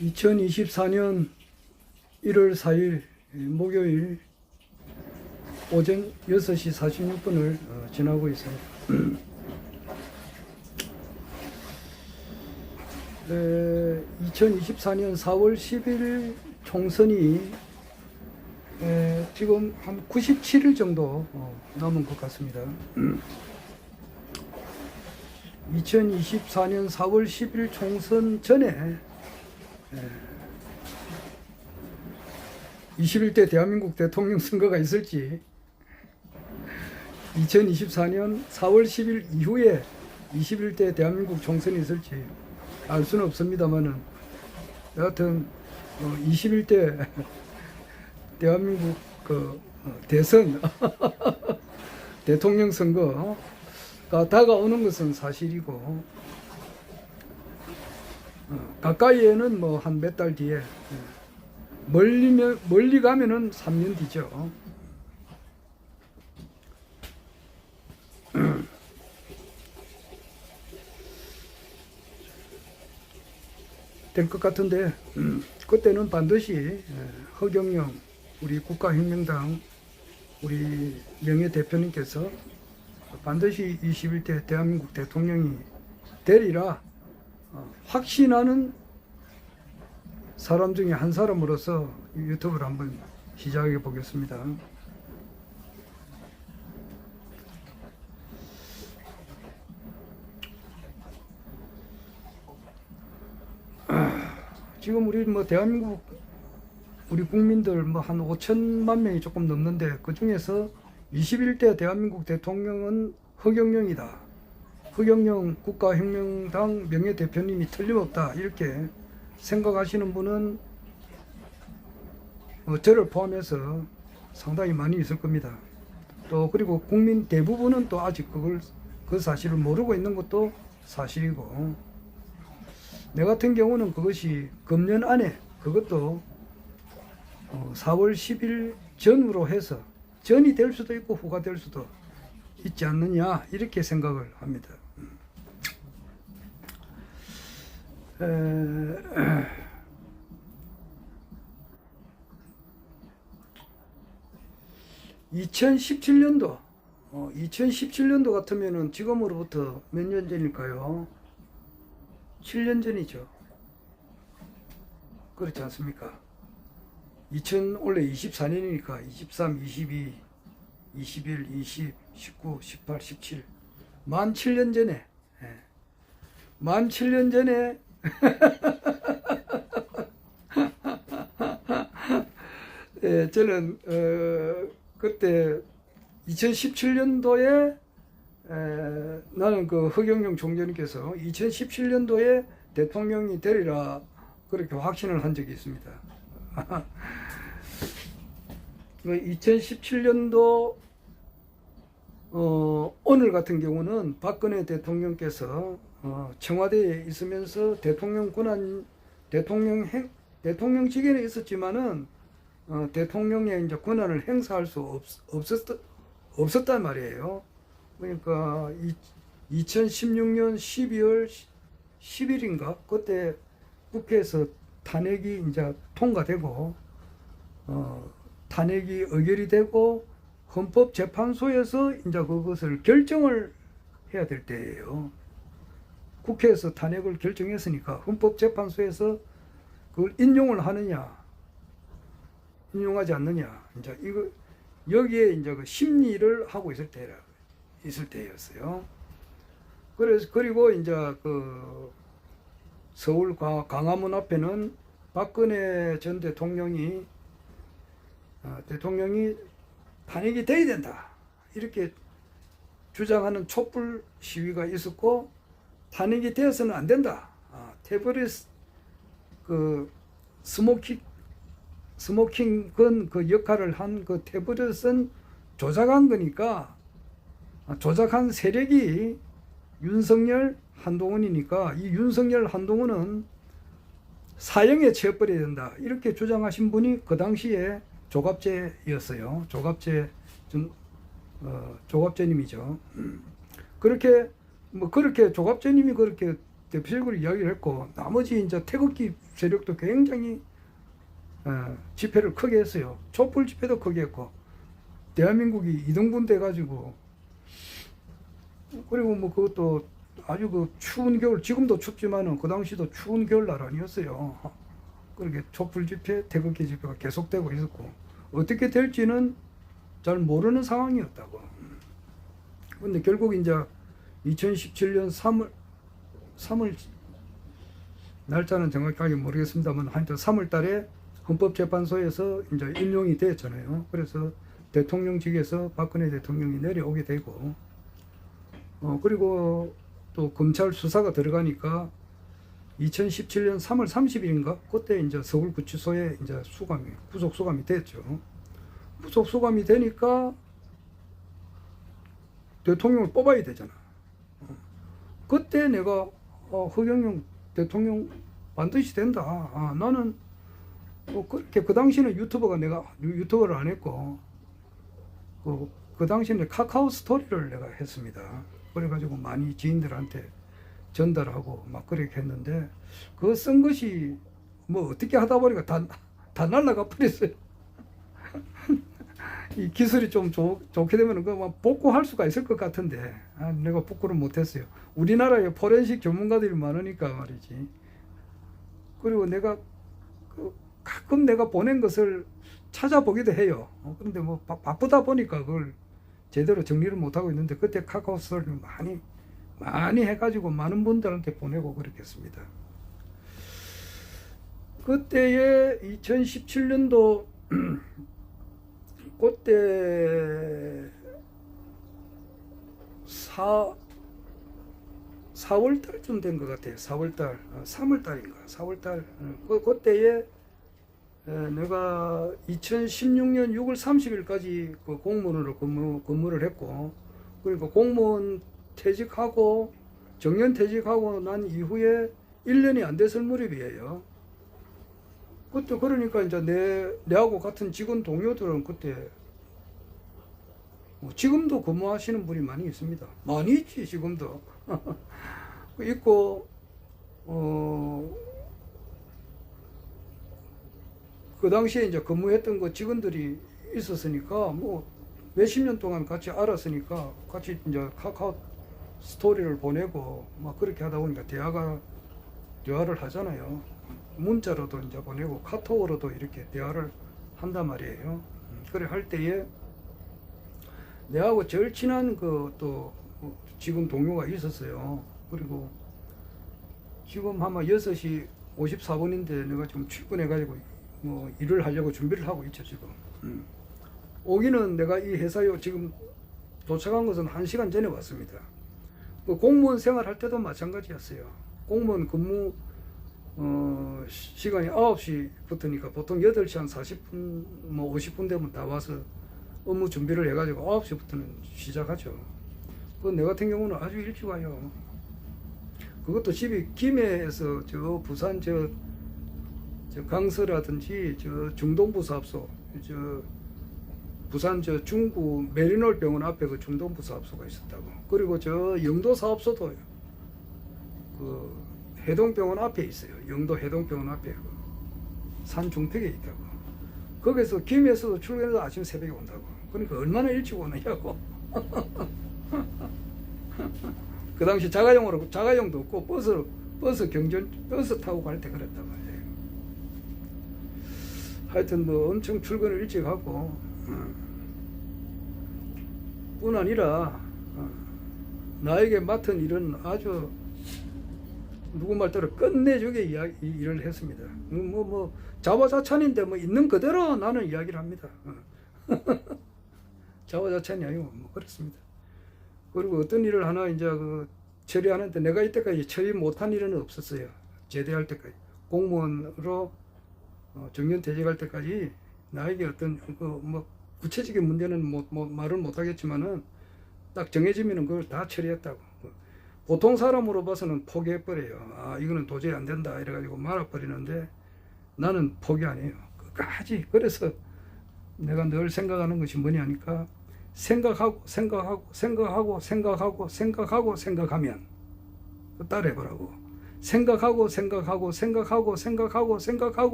2024년 1월 4일 목요일 오전 6시 46분을 지나고 있습니다. 2024년 4월 10일 총선이 지금 한 97일 정도 남은 것 같습니다. 2024년 4월 10일 총선 전에 21대 대한민국 대통령 선거가 있을지, 2024년 4월 10일 이후에 21대 대한민국 총선이 있을지 알 수는 없습니다만은, 여하튼 21대 대한민국 대선 대통령 선거가 다가오는 것은 사실이고, 가까이에는 뭐 한 몇 달 뒤에, 멀리 가면은 3년 뒤죠. 될 것 같은데, 그때는 반드시 허경영 우리 국가혁명당 우리 명예대표님께서 반드시 21대 대한민국 대통령이 되리라 확신하는 사람 중에 한 사람으로서 유튜브를 한번 시작해 보겠습니다. 지금 우리 대한민국 우리 국민들 한 5천만 명이 조금 넘는데, 그 중에서 21대 대한민국 대통령은 허경영이다, 허경영 국가혁명당 명예대표님이 틀림없다, 이렇게 생각하시는 분은 저를 포함해서 상당히 많이 있을 겁니다. 또 그리고 국민 대부분은 또 아직 그 사실을 모르고 있는 것도 사실이고, 내 같은 경우는 그것이 금년 안에, 그것도 4월 10일 전으로 해서, 전이 될 수도 있고 후가 될 수도 있지 않느냐, 이렇게 생각을 합니다. 2017년도 같으면은 지금으로부터 몇 년 전일까요? 7년 전이죠. 그렇지 않습니까? 원래 24년이니까 23, 22, 21, 20, 19, 18, 17, 만 7년 전에, 만 7년 전에 저는 그때 2017년도에 나는 그 허경영 총재님께서 2017년도에 대통령이 되리라 그렇게 확신을 한 적이 있습니다. 2017년도 오늘 같은 경우는 박근혜 대통령께서 청와대에 있으면서 대통령직에는 있었지만은 대통령의 이제 권한을 행사할 수 없었단 말이에요. 그러니까 2016년 12월 10일인가 그때 국회에서 탄핵이 이제 통과되고, 탄핵이 의결이 되고 헌법재판소에서 이제 그것을 결정을 해야 될 때예요. 국회에서 탄핵을 결정했으니까 헌법재판소에서 그걸 인용을 하느냐, 인용하지 않느냐, 이제 여기에 이제 그 심리를 하고 있을 때였어요. 그리고 이제 그 서울 광화문 앞에는 박근혜 전 대통령이 탄핵이 돼야 된다, 이렇게 주장하는 촛불 시위가 있었고, 탄핵이 되어서는 안 된다, 태블릿 스모킹 건 그 역할을 한 그 태블릿은 조작한 거니까, 조작한 세력이 윤석열, 한동훈이니까 이 윤석열, 한동훈은 사형에 처해버려야 된다, 이렇게 주장하신 분이 그 당시에 조갑재였어요. 조갑재님이죠. 그렇게 조갑재님이 그렇게 대표적으로 이야기를 했고, 나머지 이제 태극기 세력도 굉장히 집회를 크게 했어요. 촛불 집회도 크게 했고, 대한민국이 이등분 돼가지고, 그리고 뭐 그것도 아주 그 추운 겨울, 지금도 춥지만은 그 당시도 추운 겨울날 아니었어요. 그렇게 촛불 집회, 태극기 집회가 계속되고 있었고, 어떻게 될지는 잘 모르는 상황이었다고. 근데 결국 이제 2017년 3월 날짜는 정확하게 모르겠습니다만 하여튼 3월 달에 헌법재판소에서 이제 인용이 됐잖아요. 그래서 대통령직에서 박근혜 대통령이 내려오게 되고, 그리고 또 검찰 수사가 들어가니까 2017년 3월 30일인가 그때 이제 서울구치소에 이제 구속 수감이 됐죠. 구속 수감이 되니까 대통령을 뽑아야 되잖아. 그때 내가 허경영 대통령 반드시 된다. 나는 그렇게 그 당시는 내가 유튜버를 안 했고 그 당시에는 카카오 스토리를 내가 했습니다. 그래가지고 많이 지인들한테 전달하고 막 그렇게 했는데 그거 쓴 것이 뭐 어떻게 하다 보니까 다 날라가 버렸어요. 이 기술이 좀 좋게 되면 그막 복구할 수가 있을 것 같은데 내가 복구를 못했어요. 우리나라에 포렌식 전문가들이 많으니까 말이지. 그리고 내가 가끔 내가 보낸 것을 찾아보기도 해요. 그런데 뭐 바쁘다 보니까 그걸 제대로 정리를 못하고 있는데 그때 카카오 스토리를 많이 해가지고 많은 분들한테 보내고 그랬겠습니다. 그때에 2017년도 그때 4월달쯤 된 것 같아요. 4월달, 3월달인가 4월달. 그때에 내가 2016년 6월 30일까지 그 공무원으로 근무를 했고, 그리고 공무원 퇴직하고 정년 퇴직하고 난 이후에 1년이 안 됐을 무렵이에요. 그때 그러니까 이제 내하고 같은 직원 동료들은 그때 지금도 근무하시는 분이 많이 있습니다. 많이 있지 지금도. 있고 그 당시에 이제 근무했던 그 직원들이 있었으니까 뭐 몇십 년 동안 같이 알았으니까 같이 이제 카카오 스토리를 보내고 막 그렇게 하다 보니까 대화를 하잖아요. 문자로도 이제 보내고 카톡으로도 이렇게 대화를 한단 말이에요. 그래 할 때에 내하고 제일 친한 또 직원 동료가 있었어요. 그리고 지금 아마 6시 54분인데 내가 지금 출근해가지고 뭐 일을 하려고 준비를 하고 있죠 지금. 오기는 내가 이 회사에 지금 도착한 것은 1시간 전에 왔습니다. 그 공무원 생활할 때도 마찬가지였어요. 공무원 근무 시간이 9시부터니까 보통 8시 한 40분 뭐 50분 되면 다 와서 업무 준비를 해가지고 9시부터는 시작하죠. 그 내 같은 경우는 아주 일찍 와요. 그것도 집이 김해에서 저 부산 저 강서라든지 저 중동부 사업소 부산 저 중구 메리놀 병원 앞에 그 중동부 사업소가 있었다고. 그리고 저 영도 사업소도 그 해동병원 앞에 있어요. 영도 해동병원 앞에 산 중턱에 있다고. 거기서 김해에서도 출근해서 아침 새벽에 온다고. 그러니까 얼마나 일찍 오느냐고. 그 당시 자가용도 없고 버스 타고 갈 때 그랬단 말이에요. 하여튼 뭐 엄청 출근을 일찍 하고 뿐 아니라 나에게 맡은 일은 아주 누구 말대로 끝내주게 일을 했습니다. 뭐 자화자찬인데 뭐 있는 그대로 나는 이야기를 합니다. 자화자찬이 아니고 뭐 그렇습니다. 그리고 어떤 일을 하나 이제 처리하는데 내가 이때까지 처리 못한 일은 없었어요. 제대할 때까지 공무원으로 정년 퇴직할 때까지 나에게 어떤 뭐 구체적인 문제는 말을 못하겠지만은 딱 정해지면은 그걸 다 처리했다고. 보통 사람으로 봐서는 포기해버려요. 이거는 도저히 안 된다 이래가지고 말아버리는데 나는 포기 아니에요. 끝까지. 그래서 내가 늘 생각하는 것이 뭐냐니까 생각하면 따라해보라고.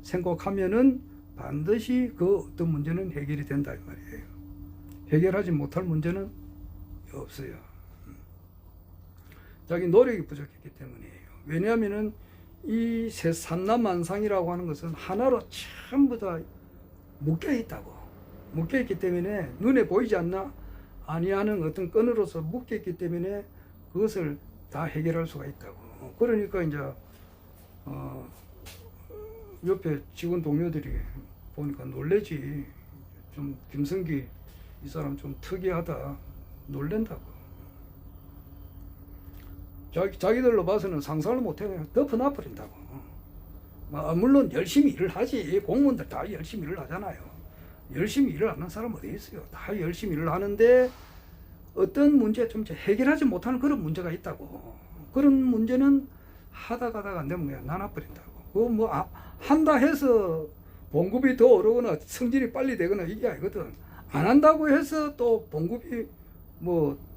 생각하면은 반드시 그 어떤 문제는 해결이 된다 이 말이에요. 해결하지 못할 문제는 없어요. 자기 노력이 부족했기 때문이에요. 왜냐하면은 이 삼라만상이라고 하는 것은 하나로 전부 다 묶여 있다고. 묶여 있기 때문에 눈에 보이지 않나 아니하는 어떤 끈으로서 묶여 있기 때문에 그것을 다 해결할 수가 있다고. 그러니까 이제 옆에 직원 동료들이 보니까 놀래지. 좀 김성기 이 사람 좀 특이하다 놀랜다고. 자기들로 봐서는 상상을 못해 그냥 덮어놔 버린다고. 물론 열심히 일을 하지. 공무원들 다 열심히 일을 하잖아요. 열심히 일을 하는 사람 어디 있어요. 다 열심히 일을 하는데 어떤 문제 좀 해결하지 못하는 그런 문제가 있다고. 그런 문제는 하다 가다가 안 되면 그냥 나눠버린다고. 그거 뭐 한다 해서 봉급이 더 오르거나 성질이 빨리 되거나 이게 아니거든. 안 한다고 해서 또 봉급이 뭐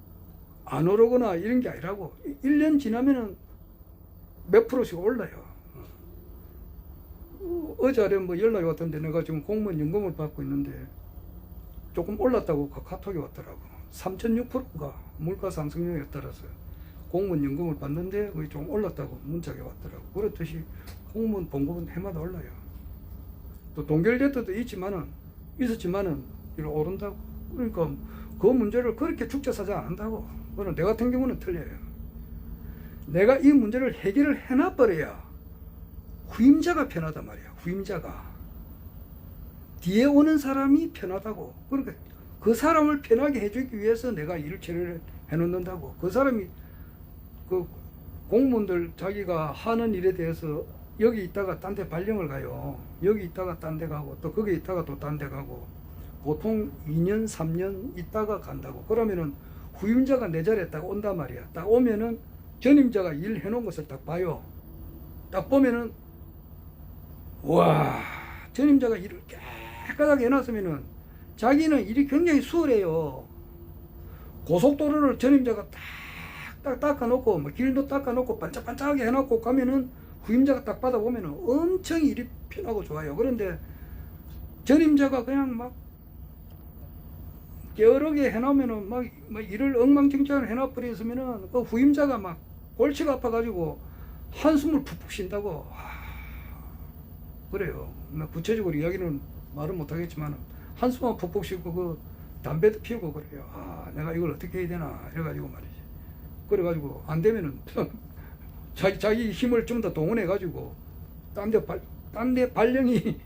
안 오르거나 이런 게 아니라고. 1년 지나면은 몇 프로씩 올라요. 어제 뭐 연락이 왔던데 내가 지금 공무원 연금을 받고 있는데 조금 올랐다고 카톡이 왔더라고. 3.6%인가 물가 상승률에 따라서 공무원 연금을 받는데 그게 좀 올랐다고 문자가 왔더라고. 그렇듯이 공무원 봉급은 해마다 올라요. 또 동결제도도 있었지만은 이렇게 오른다고. 그러니까 그 문제를 그렇게 죽자사자 안 한다고. 그러나 내 같은 경우는 틀려요. 내가 이 문제를 해결을 해놔버려야 후임자가 편하단 말이야. 후임자가 뒤에 오는 사람이 편하다고. 그러니까 그 사람을 편하게 해주기 위해서 내가 일을 처리를 해놓는다고. 그 사람이 그 공무원들 자기가 하는 일에 대해서 여기 있다가 딴 데 발령을 가요. 여기 있다가 딴 데 가고 또 거기 있다가 또 딴 데 가고 보통 2년 3년 있다가 간다고. 그러면은 후임자가 내 자리에 딱 온단 말이야. 딱 오면은 전임자가 일 해놓은 것을 딱 봐요. 딱 보면은 와, 전임자가 일을 깨끗하게 해놨으면은 자기는 일이 굉장히 수월해요. 고속도로를 전임자가 딱 닦아놓고 뭐 길도 닦아놓고 반짝반짝하게 해놓고 가면은 후임자가 딱 받아보면은 엄청 일이 편하고 좋아요. 그런데 전임자가 그냥 막 게으르게 해놓으면은 막 일을 엉망진창을 해놔버렸으면은 그 후임자가 막 골치가 아파가지고 한숨을 푹푹 쉰다고. 그래요. 구체적으로 이야기는 말은 못하겠지만 한숨만 푹푹 쉬고 그 담배도 피우고 그래요. 내가 이걸 어떻게 해야 되나 이래가지고 말이지. 그래가지고 안 되면은 자기 힘을 좀 더 동원해가지고 딴 데 발령이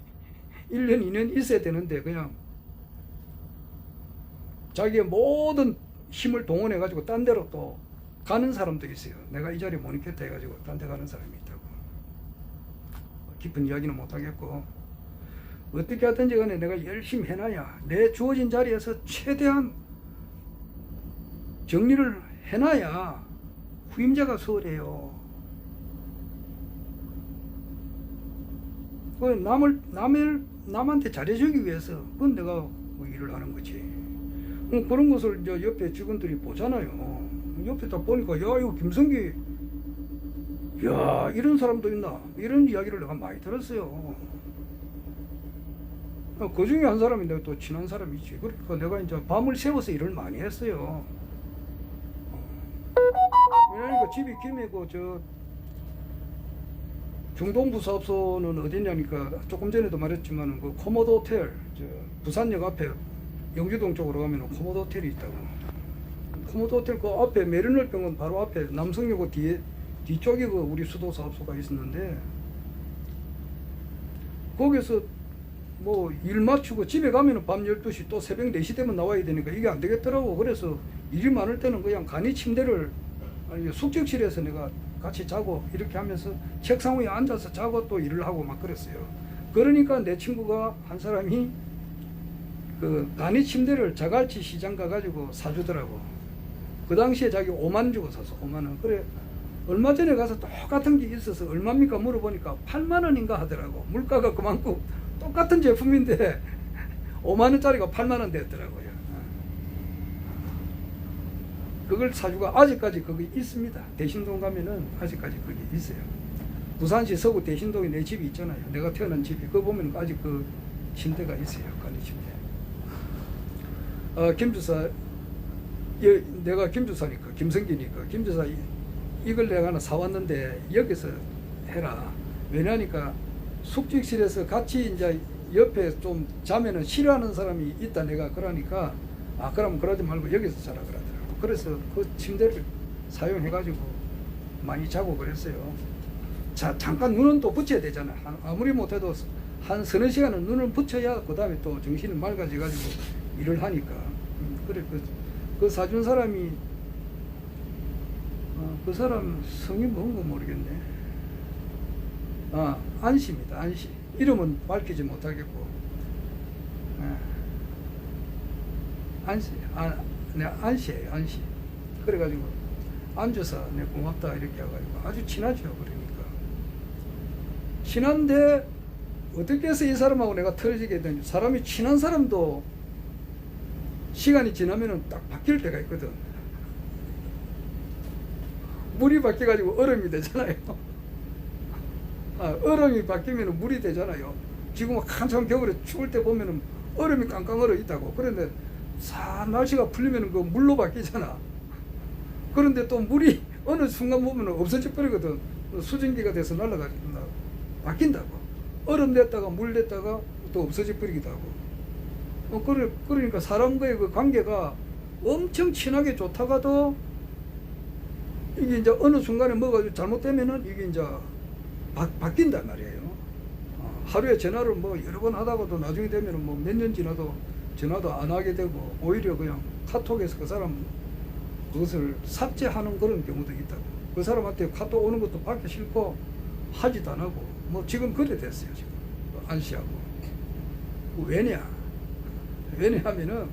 1년 2년 있어야 되는데 그냥 자기의 모든 힘을 동원해가지고 딴 데로 또 가는 사람도 있어요. 내가 이 자리에 못 있겠다 해가지고 딴 데 가는 사람이 있다고. 깊은 이야기는 못하겠고 어떻게 하든지 간에 내가 열심히 해놔야 내 주어진 자리에서 최대한 정리를 해놔야 후임자가 수월해요. 남한테 잘해주기 위해서 그건 내가 뭐 일을 하는 거지. 그런 것을 이제 옆에 직원들이 보잖아요. 옆에 딱 보니까 야 이거 김성기 야 이런 사람도 있나 이런 이야기를 내가 많이 들었어요. 그 중에 한 사람이 내가 또 친한 사람이 있지. 그러니까 내가 이제 밤을 새워서 일을 많이 했어요. 왜냐니까 집이 김해고 저 중동부 사업소는 어디냐니까 조금 전에도 말했지만 그 코모도 호텔 저 부산역 앞에 영주동 쪽으로 가면 코모도 호텔이 있다고. 코모도 호텔 그 앞에 메리널 병원 바로 앞에 남성역 뒤쪽에 그 우리 수도 사업소가 있었는데 거기서 뭐 일 마치고 집에 가면은 밤 12시 또 새벽 4시 되면 나와야 되니까 이게 안 되겠더라고. 그래서 일이 많을 때는 그냥 간이 침대를 아니 숙직실에서 내가 같이 자고 이렇게 하면서 책상 위에 앉아서 자고 또 일을 하고 막 그랬어요. 그러니까 내 친구가 한 사람이 그 간이 침대를 자갈치 시장 가가지고 사주더라고. 그 당시에 자기 5만 주고 샀어. 5만 원. 그래 얼마 전에 가서 똑같은 게 있어서 얼마입니까 물어보니까 8만 원인가 하더라고. 물가가 그만큼 똑같은 제품인데 5만 원짜리가 8만 원 됐더라고요. 그걸 사주가 아직까지 거기 있습니다. 대신동 가면은 아직까지 거기 있어요. 부산시 서구 대신동에 내 집이 있잖아요. 내가 태어난 집이. 그거 보면 아직 그 침대가 있어요. 간이 침대. 김주사, 내가 김주사니까, 김성기니까, 김주사 이걸 내가 하나 사왔는데 여기서 해라. 왜냐니까 숙직실에서 같이 이제 옆에 좀 자면은 싫어하는 사람이 있다 내가 그러니까 그럼 그러지 말고 여기서 자라 그러더라고. 그래서 그 침대를 사용해가지고 많이 자고 그랬어요. 자, 잠깐 눈은 또 붙여야 되잖아. 아무리 못해도 한 서너 시간은 눈을 붙여야 그 다음에 또 정신이 맑아져가지고 일을 하니까. 그래, 그 사준 사람이, 그 사람 성이 뭔가 모르겠네. 안시입니다, 안시. 이름은 밝히지 못하겠고. 안시, 네, 안시예요, 안시. 그래가지고, 안주사, 네, 고맙다, 이렇게 해가지고 아주 친하죠, 그러니까. 친한데, 어떻게 해서 이 사람하고 내가 틀어지게 됐는지, 사람이 친한 사람도 시간이 지나면은 딱 바뀔 때가 있거든. 물이 바뀌어가지고 얼음이 되잖아요. 얼음이 바뀌면 물이 되잖아요. 지금 한참 겨울에 추울 때 보면은 얼음이 깡깡 얼어 있다고. 그런데 날씨가 풀리면 그 물로 바뀌잖아. 그런데 또 물이 어느 순간 보면 없어져 버리거든. 수증기가 돼서 날아가지고 바뀐다고. 얼음 됐다가 물 됐다가 또 없어져 버리기도 하고. 그러니까 사람과의 그 관계가 엄청 친하게 좋다가도 이게 이제 어느 순간에 뭐가 잘못되면은 이게 이제 바뀐단 말이에요. 하루에 전화를 뭐 여러 번 하다가도 나중에 되면은 뭐 몇 년 지나도 전화도 안 하게 되고 오히려 그냥 카톡에서 그 사람 그것을 삭제하는 그런 경우도 있다고. 그 사람한테 카톡 오는 것도 받기 싫고 하지도 안 하고 뭐 지금 그래 됐어요. 지금 안시하고. 왜냐하면은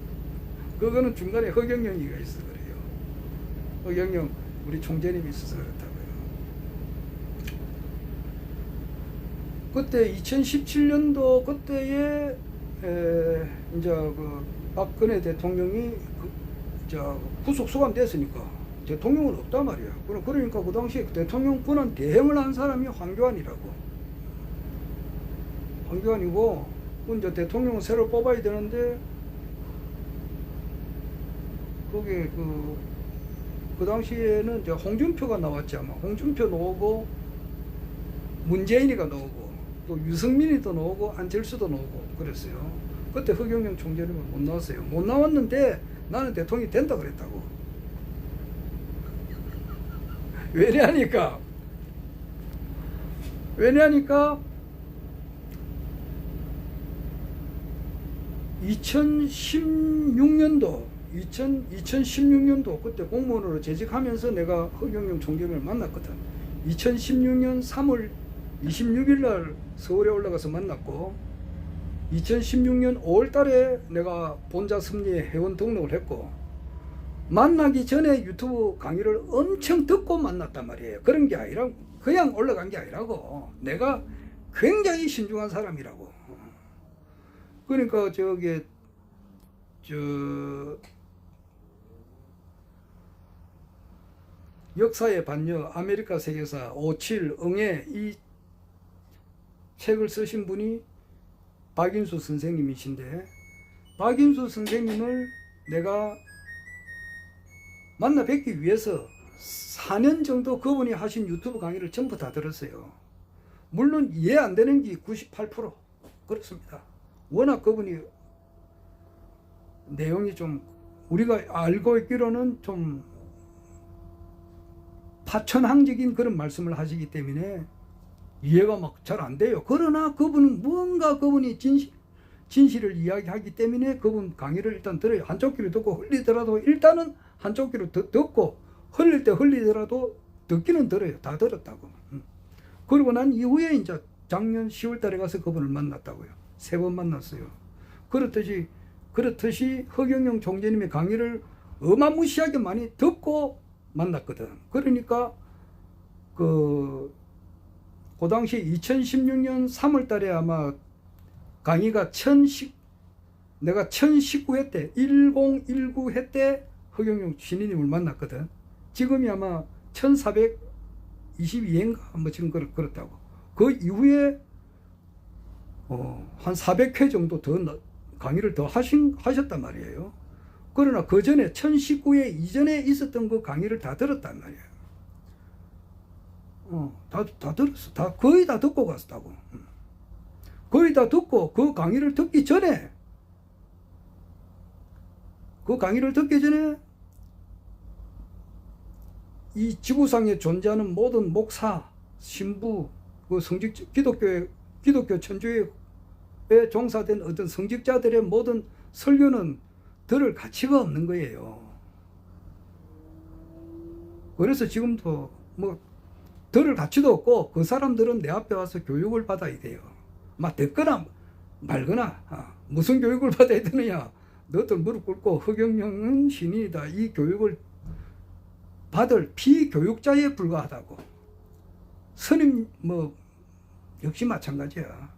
그거는 중간에 허경영이가 있어 그래요. 허경영 우리 총재님이 있어서 그렇다고요. 그때 2017년도 그때에 이제 그 박근혜 대통령이 구속 소감됐으니까 대통령은 없단 말이야. 그러니까 그 당시에 대통령 권한 대행을 한 사람이 황교안이라고. 황교안이고 이제 대통령을 새로 뽑아야 되는데 거기에 그 당시에는 이제 홍준표가 나왔지 아마. 홍준표 나오고 문재인이가 나오고 또 유승민이도 나오고 안철수도 나오고 그랬어요. 그때 허경영 총재님은 못 나왔어요. 못 나왔는데 나는 대통령이 된다 그랬다고. 왜냐니까 2016년도 그때 공무원으로 재직하면서 내가 허경영 총재를 만났거든. 2016년 3월 26일 날 서울에 올라가서 만났고 2016년 5월 달에 내가 본자 섭리에 회원 등록을 했고 만나기 전에 유튜브 강의를 엄청 듣고 만났단 말이에요. 그런 게 아니라 그냥 올라간 게 아니라고. 내가 굉장히 신중한 사람이라고. 그러니까 역사의 반여 아메리카 세계사 57 응애 이 책을 쓰신 분이 박인수 선생님이신데 박인수 선생님을 내가 만나 뵙기 위해서 4년 정도 그분이 하신 유튜브 강의를 전부 다 들었어요. 물론 이해 안 되는 게 98% 그렇습니다. 워낙 그분이 내용이 좀 우리가 알고 있기로는 좀 파천항적인 그런 말씀을 하시기 때문에 이해가 막 잘 안 돼요. 그러나 그분은 그분이 진실을 이야기하기 때문에 그분 강의를 일단 들어요. 한쪽 귀로 듣고 흘리더라도 일단은 한쪽 귀로 듣고 흘릴 때 흘리더라도 듣기는 들어요. 다 들었다고. 그리고 난 이후에 이제 작년 10월 달에 가서 그분을 만났다고요. 3번 만났어요. 그렇듯이 허경영 총재님의 강의를 어마무시하게 많이 듣고 만났거든. 그러니까 그 당시 2016년 3월 달에 아마 강의가 내가 1019회 때 1019회 때 허경영 신인님을 만났거든. 지금이 아마 1422회인가 뭐 지금 그렇다고. 그 이후에 한 400회 정도 더 강의를 더 하셨단 말이에요. 그러나 그 전에 1019회 이전에 있었던 그 강의를 다 들었단 말이에요. 다 들었어. 거의 다 듣고 갔다고. 거의 다 듣고 그 강의를 듣기 전에 이 지구상에 존재하는 모든 목사, 신부, 그 기독교 천주교에 종사된 어떤 성직자들의 모든 설교는 들을 가치가 없는 거예요. 그래서 지금도 뭐 들을 가치도 없고 그 사람들은 내 앞에 와서 교육을 받아야 돼요. 막 듣거나 말거나 무슨 교육을 받아야 되느냐. 너들 무릎 꿇고 허경영은 신인이다. 이 교육을 받을 피교육자에 불과하다고. 스님 뭐 역시 마찬가지야.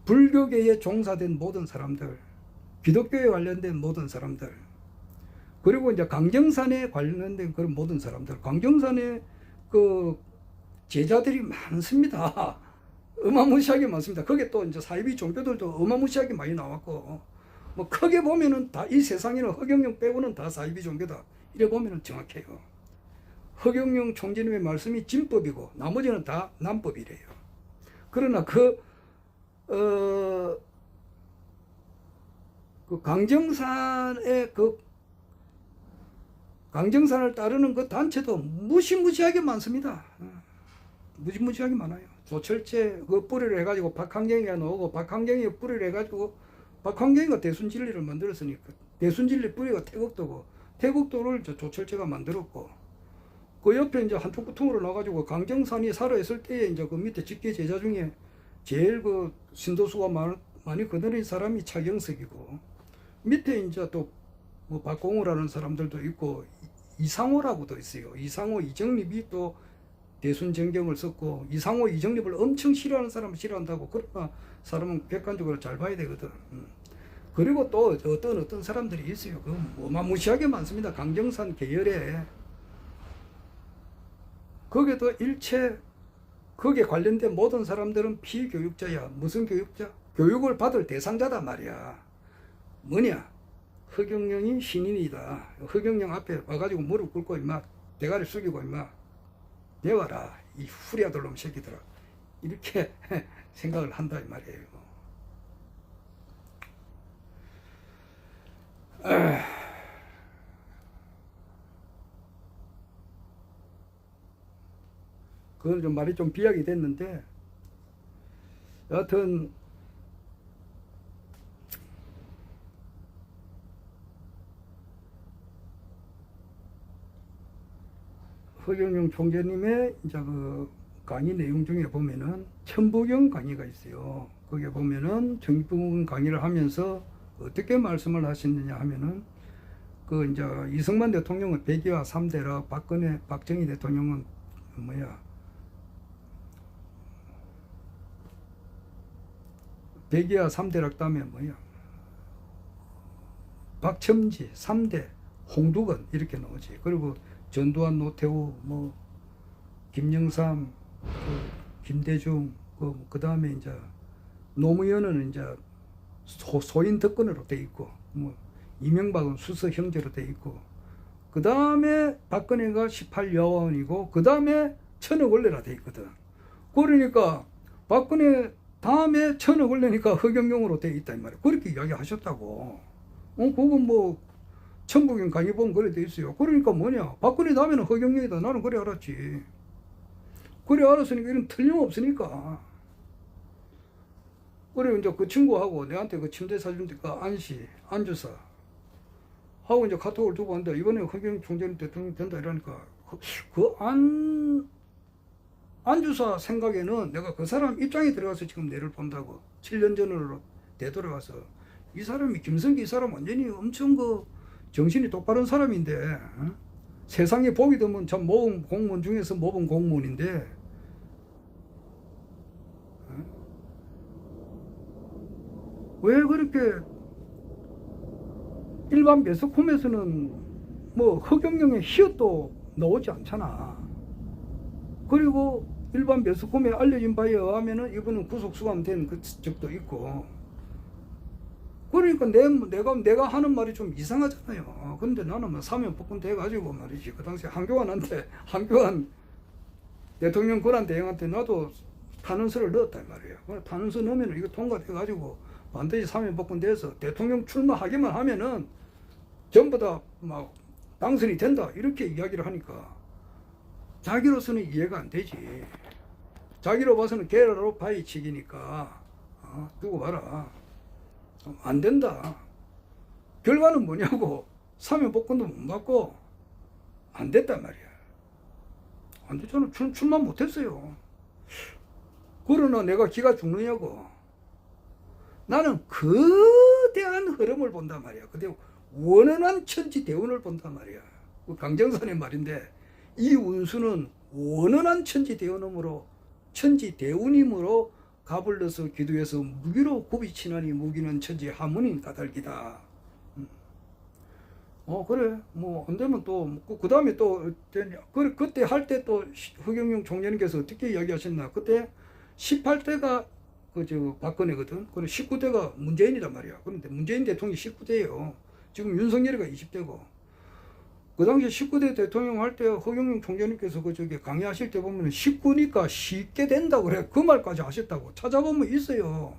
불교계에 종사된 모든 사람들, 기독교에 관련된 모든 사람들, 그리고 이제 강정산에 관련된 그런 모든 사람들, 강정산에 그 제자들이 많습니다. 어마무시하게 많습니다. 거기에 또 이제 사이비 종교들도 어마무시하게 많이 나왔고, 뭐 크게 보면은 다 이 세상에는 허경영 빼고는 다 사이비 종교다. 이래 보면은 정확해요. 허경영 총재님의 말씀이 진법이고 나머지는 다 남법이래요. 그러나 그 강정산의 강정산을 따르는 그 단체도 무시무시하게 많습니다. 무시무시하게 많아요. 조철제 그 뿌리를 해가지고 박한경이가 나오고 박한경이 뿌리를 해가지고 박한경이가 대순진리를 만들었으니까 대순진리 뿌리가 태국도고 태국도를 조철제가 만들었고 그 옆에 이제 한쪽구통으로 나가지고 강정산이 살아있을 때에 이제 그 밑에 직계 제자 중에 제일 그 신도수가 많이 거느린 사람이 차경석이고 밑에 이제 또 뭐 박공우라는 사람들도 있고 이상호라고도 있어요. 이상호 이정립이 또 대순정경을 썼고 이상호 이정립을 엄청 싫어하는 사람은 싫어한다고. 그러나 사람은 객관적으로 잘 봐야 되거든. 그리고 또 어떤 사람들이 있어요. 그 어마무시하게 많습니다. 강정산 계열에. 거기도 일체 거기에 관련된 모든 사람들은 피교육자야. 무슨 교육자? 교육을 받을 대상자다 말이야. 뭐냐? 허경영이 신인이다. 허경영 앞에 와가지고 무릎 꿇고 임마 대가리 숙이고 임마 배워라. 이 후리아들 놈 새끼들아. 이렇게 생각을 한다 이 말이에요. 그건 좀 말이 좀 비약이 됐는데 여하튼 허경영 총재님의 이제 그 강의 내용 중에 보면은 천부경 강의가 있어요. 거기에 보면은 천부경 강의를 하면서 어떻게 말씀을 하셨느냐 하면은 그 이제 이승만 대통령은 백의와 3대라 박정희 대통령은 뭐야 백의와 3대락 다음에 뭐야 박첨지 3대 홍두건 이렇게 나오지. 그리고 전두환, 노태우, 뭐 김영삼, 김대중, 그 다음에 이제 노무현은 이제 소인 덕건으로 돼 있고, 뭐 이명박은 수서 형제로 돼 있고, 그 다음에 박근혜가 18여원이고, 그 다음에 천억원래라 돼 있거든. 그러니까 박근혜 다음에 천억원래니까 허경영으로 돼 있다 이 말이야. 그렇게 이야기하셨다고. 그건 뭐 천부경 강의 보면 그래 돼 있어요. 그러니까 뭐냐, 박근혜 다음에는 허경영이다. 나는 그래 알았지. 그래 알았으니까 이런 틀림없으니까. 그래 이제 그 친구하고 내한테 그 침대 사준 데가 안주사 하고 이제 카톡을 두고 왔는데 이번에 허경영 총재님 대통령 된다 이러니까 안주사 생각에는 내가 그 사람 입장에 들어가서 지금 내를 본다고. 7년 전으로 되돌아가서 이 사람이 김성기 이 사람 완전히 엄청 정신이 똑바른 사람인데 세상에 보기 드문 참 모범 공무원 중에서 모범 공무원인데 왜 그렇게 일반 매스컴에서는 뭐 허경영의 히읗도 나오지 않잖아. 그리고 일반 매스컴에 알려진 바에 의하면은 이분은 구속 수감된 그 적도 있고. 그러니까 내가 하는 말이 좀 이상하잖아요. 근데 나는 뭐 사면 복권 돼가지고 말이지. 그 당시에 한교안 대통령 권한 대행한테 나도 탄원서를 넣었단 말이에요. 탄원서 넣으면 이거 통과돼가지고 반드시 사면 복권 돼서 대통령 출마하기만 하면은 전부 다 막 당선이 된다. 이렇게 이야기를 하니까 자기로서는 이해가 안 되지. 자기로 봐서는 게라로 파이치기니까 두고 봐라. 안 된다. 결과는 뭐냐고. 사면 복권도 못 받고 안 됐단 말이야. 안 됐잖아. 출마 못했어요. 그러나 내가 기가 죽느냐고. 나는 거대한 흐름을 본단 말이야. 근데 원원한 천지대운을 본단 말이야. 그 강정선의 말인데 이 운수는 원원한 천지대운이므로 갑을 넣어서 기도해서 무기로 굽이치나니 무기는 천지 하문인 까닭이다. 그래 뭐 안되면 또 그 다음에 또 그때 할 때 또 허경영 총재님께서 어떻게 이야기하셨나. 그때 18대가 그저 박근혜거든. 그럼 19대가 문재인이란 말이야. 그런데 문재인 대통령이 19대예요. 지금 윤석열이가 20대고. 그 당시 19대 대통령 할 때 허경영 총재님께서 그 저기 강의하실 때 보면 19니까 쉽게 된다고 그래. 그 말까지 하셨다고. 찾아보면 있어요.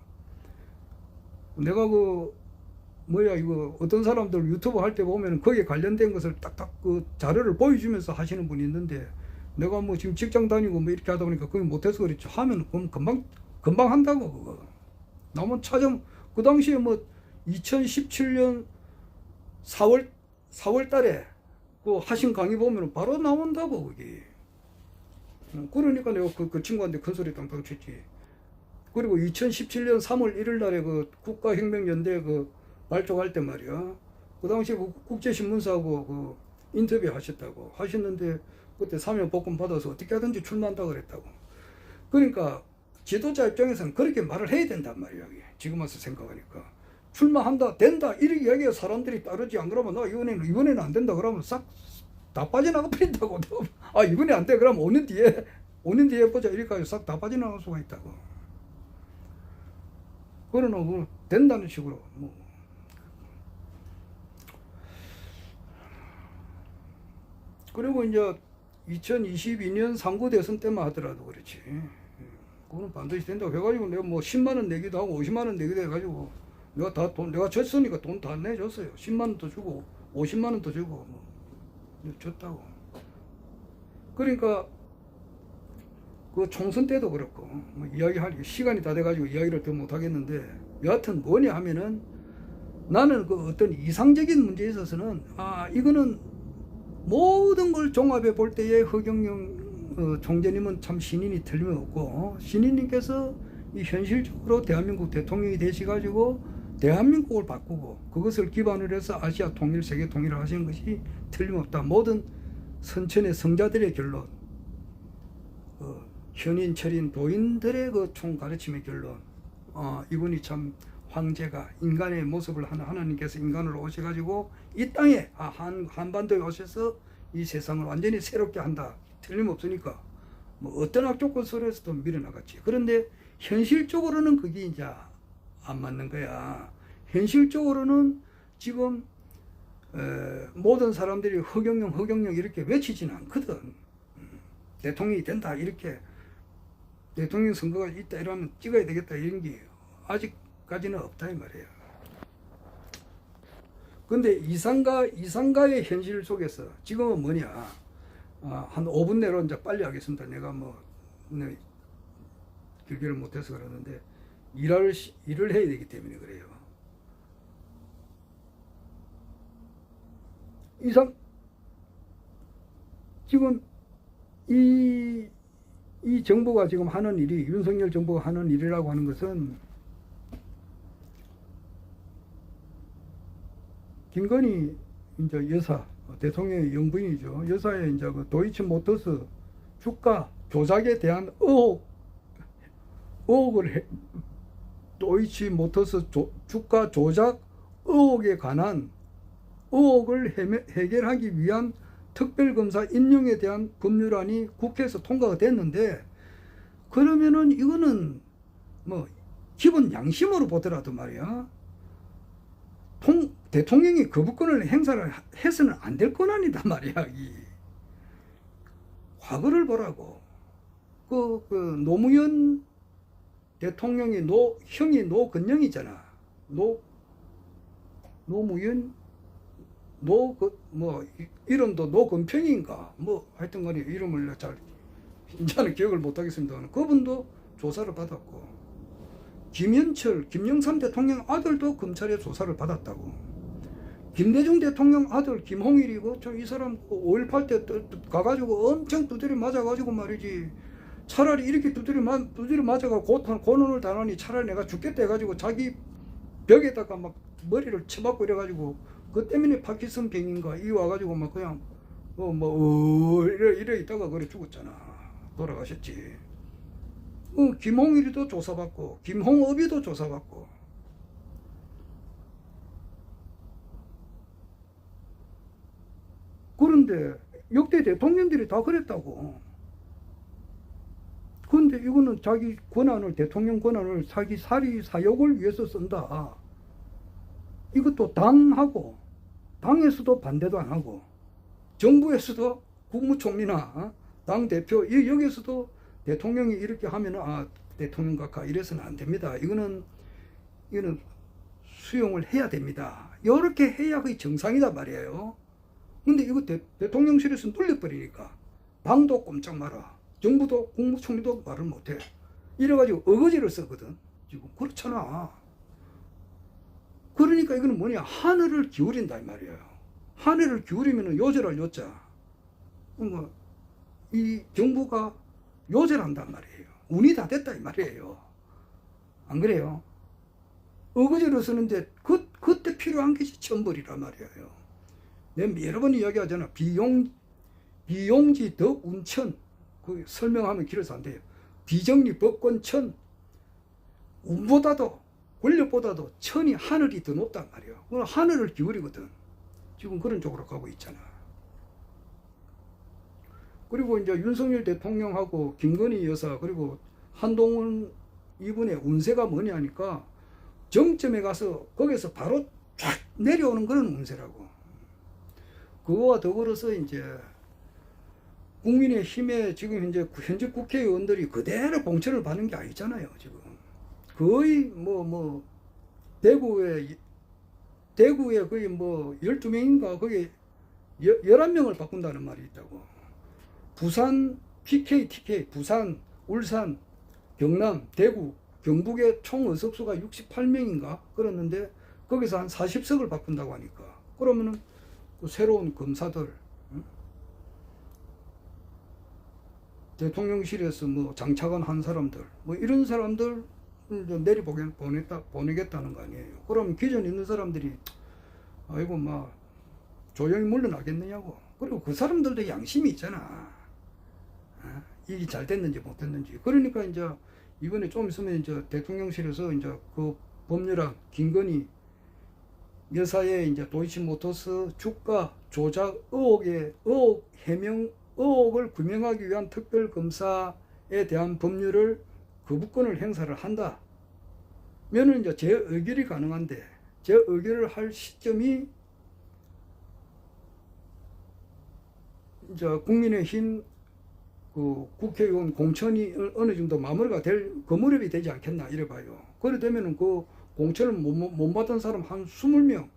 내가 이거 어떤 사람들 유튜브 할 때 보면 거기에 관련된 것을 딱딱 그 자료를 보여주면서 하시는 분이 있는데 내가 뭐 지금 직장 다니고 뭐 이렇게 하다 보니까 그게 못해서 그렇지. 하면 금방 한다고 그거. 나면 그 당시에 뭐 2017년 4월 달에 그 하신 강의 보면 바로 나온다고 그게. 그러니까 내가 그 친구한테 큰 소리 땅땅 쳤지. 그리고 2017년 3월 1일 날에 그 국가혁명연대 그 발족할 때 말이야. 그 당시에 국제신문사하고 그 인터뷰 하셨는데 그때 사면 복권 받아서 어떻게 하든지 출마한다고 그랬다고. 그러니까 지도자 입장에서는 그렇게 말을 해야 된단 말이야. 지금 와서 생각하니까. 출마한다, 된다, 이렇게 이야기해 사람들이 따르지. 안 그러면 나 이번에는 안 된다 그러면 싹 다 빠져나가 버린다고. 이번에 안 돼. 그럼 5년 뒤에 보자. 이렇게 해서 싹 다 빠져나갈 수가 있다고. 그러나 뭐 된다는 식으로 뭐. 그리고 이제 2022년 상구 대선 때만 하더라도 그렇지. 그거는 반드시 된다고 해가지고 내가 뭐 10만원 내기도 하고 50만원 내기도 해가지고 내가 졌으니까 돈 다 내줬어요. 10만원도 주고 50만원도 주고 뭐 줬다고. 그러니까 그 총선 때도 그렇고 뭐 이야기할 시간이 다 돼가지고 이야기를 더 못하겠는데 여하튼 뭐냐 하면은 나는 그 어떤 이상적인 문제에 있어서는 이거는 모든 걸 종합해 볼 때에 허경영 총재님은 참 신인이 틀림없고 신인님께서 이 현실적으로 대한민국 대통령이 되셔가지고 대한민국을 바꾸고 그것을 기반으로 해서 아시아 통일, 세계 통일을 하시는 것이 틀림없다. 모든 선천의 성자들의 결론, 현인, 철인, 도인들의 그 총 가르침의 결론. 이분이 참 황제가 인간의 모습을 하는 하나님께서 인간으로 오셔가지고 이 땅에 한반도에 오셔서 이 세상을 완전히 새롭게 한다. 틀림없으니까 뭐 어떤 악조건 속에서도 밀어나갔지. 그런데 현실적으로는 그게 이제 안 맞는 거야. 현실적으로는 지금 모든 사람들이 허경영 이렇게 외치지는 않거든. 대통령이 된다 이렇게 대통령 선거가 있다 이러면 찍어야 되겠다 이런 게 아직까지는 없다 이 말이에요. 근데 이상가의 현실 속에서 지금은 뭐냐, 한 5분 내로 이제 빨리 하겠습니다. 내가 길게를 못해서 그러는데 일을 해야 되기 때문에 그래요. 지금 이 정부가 지금 하는 일이, 윤석열 정부가 하는 일이라고 하는 것은 김건희 이제 여사, 대통령의 영부인이죠. 여사의 이제 그 도이치모터스 주가 조작에 대한 의혹을 도이치모터스 주가 조작 의혹에 관한 의혹을 해결하기 위한 특별검사 임명에 대한 법률안이 국회에서 통과가 됐는데, 그러면은 이거는 뭐 기본 양심으로 보더라도 말이야, 대통령이 거부권을 행사를 해서는 안 될 권한이다 말이야. 이 과거를 보라고. 그 노무현 대통령이 형이 노건영이잖아. 노무현 이름도 노건평인가 뭐 하여튼 간에 이름을 잘 이제는 기억을 못 하겠습니다. 그분도 조사를 받았고, 김영삼 대통령 아들도 검찰에 조사를 받았다고. 김대중 대통령 아들 김홍일이고, 이 사람 5.18 때 가가지고 엄청 두드려 맞아가지고 말이지, 차라리 이렇게 두드려 맞아가지고 고난을 당하니 차라리 내가 죽겠다 해가지고 자기 벽에다가 막 머리를 쳐박고 이래가지고, 그 때문에 파키슨 병인가 이 와가지고 막 그냥 이래 있다가 그래 죽었잖아. 돌아가셨지. 김홍일이도 조사받고 김홍업이도 조사받고. 그런데 역대 대통령들이 다 그랬다고. 그런데 이거는 자기 권한을, 대통령 권한을 자기 사리 사욕을 위해서 쓴다. 이것도 당에서도 반대도 안 하고, 정부에서도 국무총리나 당대표 여기에서도 대통령이 이렇게 하면은 대통령 각하 이래서는 안 됩니다. 이거는 수용을 해야 됩니다. 이렇게 해야 그게 정상이다 말이에요. 근데 이거 대통령실에서 눌려버리니까 당도 꼼짝 마라, 정부도 국무총리도 말을 못해. 이래가지고 어거지를 쓰거든. 지금 그렇잖아. 그러니까 이거는 뭐냐, 하늘을 기울인다 이 말이에요. 하늘을 기울이면 요절할 요자. 이 정부가 요절한단 말이에요. 운이 다 됐다 이 말이에요. 안 그래요? 어거지로 쓰는데 그때 필요한 것이 천벌이란 말이에요. 내가 여러 번 이야기하잖아. 비용지 더 운천. 그 설명하면 길어서 안 돼요. 비정리 법권천. 운보다도 권력보다도 천이 하늘이 더 높단 말이에요. 그건 하늘을 기울이거든. 지금 그런 쪽으로 가고 있잖아. 그리고 이제 윤석열 대통령하고 김건희 여사 그리고 한동훈 이분의 운세가 뭐냐니까, 정점에 가서 거기서 바로 쫙 내려오는 그런 운세라고. 그거와 더불어서 이제 국민의힘에 지금 현재 국회의원들이 그대로 공천을 받는 게 아니잖아요. 지금 거의 대구에 거의 12명인가 거기 11명을 바꾼다는 말이 있다고. 부산 PK, TK, 부산, 울산, 경남, 대구, 경북의 총 의석수가 68명인가 그랬는데 거기서 한 40석을 바꾼다고 하니까, 그러면은 또 새로운 검사들, 대통령실에서 장차관 한 사람들, 이런 사람들 보내겠다는 거 아니에요. 그럼 기존에 있는 사람들이 아이고 조용히 물러나겠느냐고. 그리고 그 사람들도 양심이 있잖아. 이게 잘 됐는지 못 됐는지. 그러니까 이제 이번에 좀 있으면 이제 대통령실에서 이제 그 법률안 김건희 여사의 이제 도이치모터스 주가 조작 의혹을 규명하기 위한 특별검사에 대한 법률을 거부권을 행사를 한다. 면은 이제 재의결이 가능한데, 재의결을 할 시점이 이제 국민의힘 그 국회의원 공천이 어느 정도 마무리가 그 무렵이 되지 않겠나 이래 봐요. 그래 되면은 그 공천을 못 받은 사람 한 20명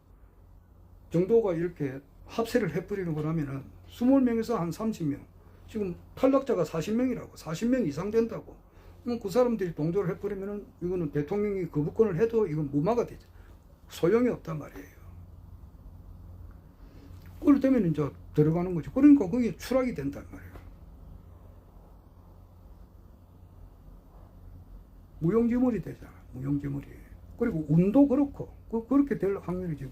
정도가 이렇게 합세를 해버리는 거라면은 20명에서 한 30명. 지금 탈락자가 40명이라고. 40명 이상 된다고. 그 사람들이 동조를 해버리면은 이거는 대통령이 거부권을 해도 이건 무마가 되죠. 소용이 없단 말이에요. 그럴 때면 이제 들어가는 거죠. 그러니까 그게 추락이 된단 말이에요. 무용지물이 되잖아. 무용지물이. 그리고 운도 그렇고 그렇게 될 확률이 지금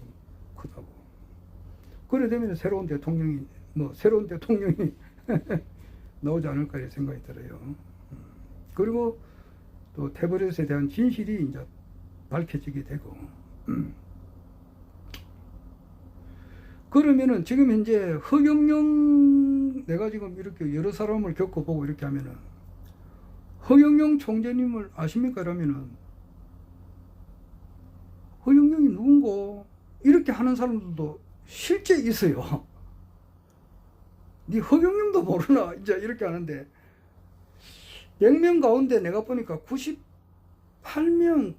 크다고. 그래 되면 새로운 대통령이 나오지 않을까 생각이 들어요. 그리고 또 태블릿에 대한 진실이 이제 밝혀지게 되고. 그러면은 지금 현재 허경영, 내가 지금 이렇게 여러 사람을 겪어보고 이렇게 하면은 허경영 총재님을 아십니까? 이러면은 허경영이 누군고? 이렇게 하는 사람들도 실제 있어요. 니 허경영도 모르나? 이제 이렇게 하는데 100명 가운데 내가 보니까 98명,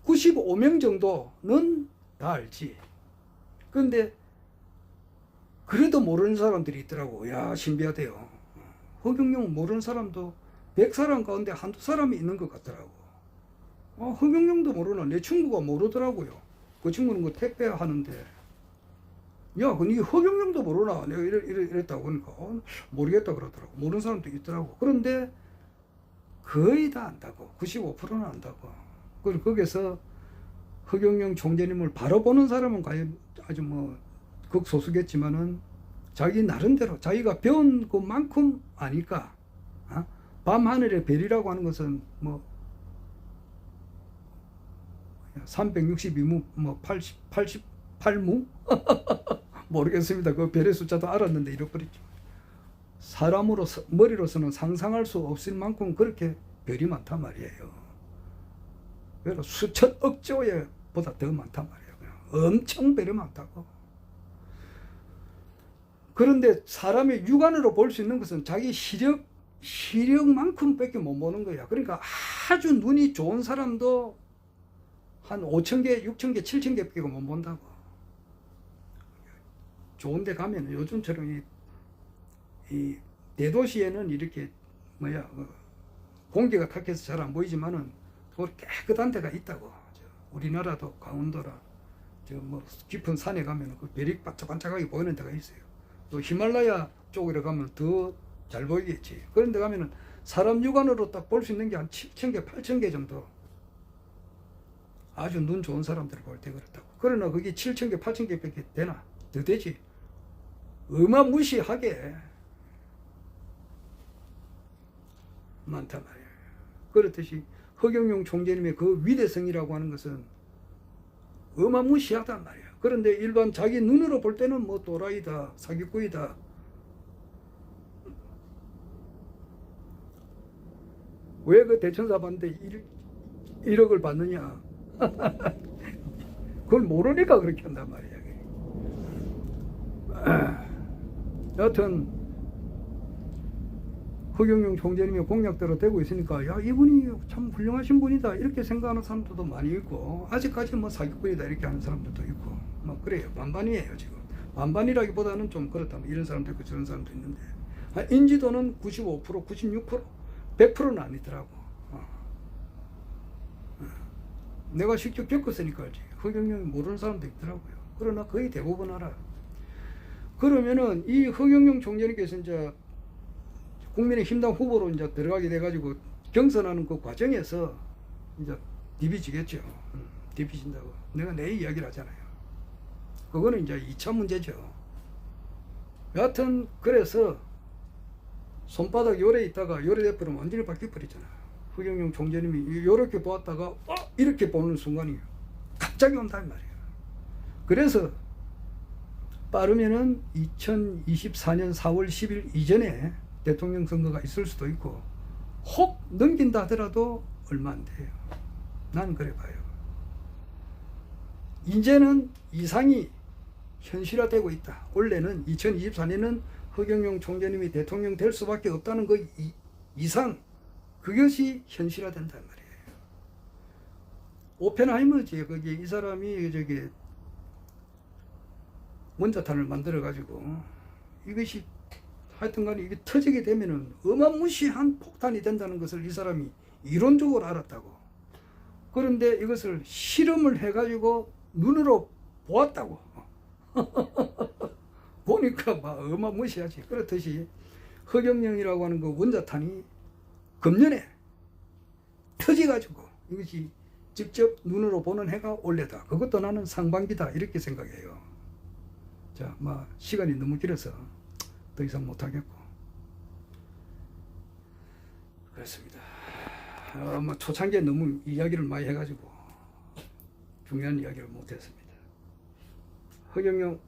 95명 정도는 다 알지. 그런데 그래도 모르는 사람들이 있더라고. 야, 신비하대요. 허경영 모르는 사람도 100사람 가운데 한두 사람이 있는 것 같더라고. 허경영도 모르나? 내 친구가 모르더라고요. 그 친구는 그 택배 하는데, 야, 그 니 허경영도 모르나? 내가 이랬다고. 그러니까 모르겠다 그러더라고. 모르는 사람도 있더라고. 그런데 거의 다 안다고. 95%는 안다고. 그리고 거기서 허경영 총재님을 바로 보는 사람은 과연 아주 뭐 극소수겠지만은 자기 나름대로 자기가 배운 것만큼 아니까. 밤하늘의 별이라고 하는 것은 뭐 362무 뭐 88무 모르겠습니다. 그 별의 숫자도 알았는데 잃어버렸죠. 사람으로서 머리로서는 상상할 수 없을 만큼 그렇게 별이 많단 말이에요. 그래서 수천억 조에 보다 더 많단 말이에요. 엄청 별이 많다고. 그런데 사람의 육안으로 볼 수 있는 것은 자기 시력만큼 밖에 못 보는 거야. 그러니까 아주 눈이 좋은 사람도 한 5,000개, 6,000개, 7,000개 밖에 못 본다고. 좋은 데 가면 요즘처럼 이 대도시에는 이렇게 공기가 탁해서 잘 안 보이지만은 깨끗한 데가 있다고. 우리나라도 강원도라 뭐 깊은 산에 가면 그 별이 반짝반짝하게 보이는 데가 있어요. 또 히말라야 쪽으로 가면 더 잘 보이겠지. 그런 데 가면은 사람 육안으로 딱 볼 수 있는 게 한 7,000개, 8,000개 정도. 아주 눈 좋은 사람들을 볼 때 그렇다고. 그러나 그게 7,000개, 8,000개 밖에 되나? 더 되지. 어마무시하게 많단 말이에요. 그렇듯이 허경영 총재님의 그 위대성이라고 하는 것은 어마무시하단 말이에요. 그런데 일반 자기 눈으로 볼 때는 뭐 또라이다, 사기꾼이다. 왜 그 대천사 받는데 1억을 받느냐? 그걸 모르니까 그렇게 한단 말이야. 여하튼 허경영 총재님의 공약대로 되고 있으니까 야, 이분이 참 훌륭하신 분이다 이렇게 생각하는 사람들도 많이 있고, 아직까지 뭐 사기꾼이다 이렇게 하는 사람들도 있고, 뭐 그래요. 반반이에요. 지금 반반이라기보다는 좀 그렇다. 이런 사람도 있고 저런 사람도 있는데 인지도는 95%, 96%, 100%는 아니더라고. 내가 직접 겪었으니까 알지. 허경영이 모르는 사람도 있더라고요. 그러나 거의 대부분 알아. 그러면은 이 허경영 총재님께서 이제 국민의힘당 후보로 이제 들어가게 돼가지고 경선하는 그 과정에서 이제 디비지겠죠. 디비진다고. 내가 내 이야기를 하잖아요. 그거는 이제 2차 문제죠. 여하튼 그래서 손바닥 요래 있다가 요래 돼버리면 완전히 바뀌어버리잖아. 허경영 총재님이 이렇게 보았다가 이렇게 보는 순간이 갑자기 온단 말이에요. 그래서 빠르면은 2024년 4월 10일 이전에 대통령 선거가 있을 수도 있고, 혹 넘긴다 하더라도 얼마 안 돼요. 나는 그래 봐요. 이제는 이상이 현실화되고 있다. 원래는 2024년은 허경영 총재님이 대통령 될 수밖에 없다는 그 이상, 그것이 현실화된단 말이에요. 오펜하이머지, 거기 이 사람이 저기 원자탄을 만들어 가지고 이것이 하여튼 간에 이게 터지게 되면은 어마무시한 폭탄이 된다는 것을 이 사람이 이론적으로 알았다고. 그런데 이것을 실험을 해 가지고 눈으로 보았다고. 보니까 막 어마무시하지. 그렇듯이 허경영이라고 하는 그 원자탄이 금년에 터지 가지고 이것이 직접 눈으로 보는 해가 올해다. 그것도 나는 상반기다 이렇게 생각해요. 자, 뭐 시간이 너무 길어서 더 이상 못하겠고 그렇습니다. 뭐 초창기에 너무 이야기를 많이 해가지고 중요한 이야기를 못했습니다. 허경영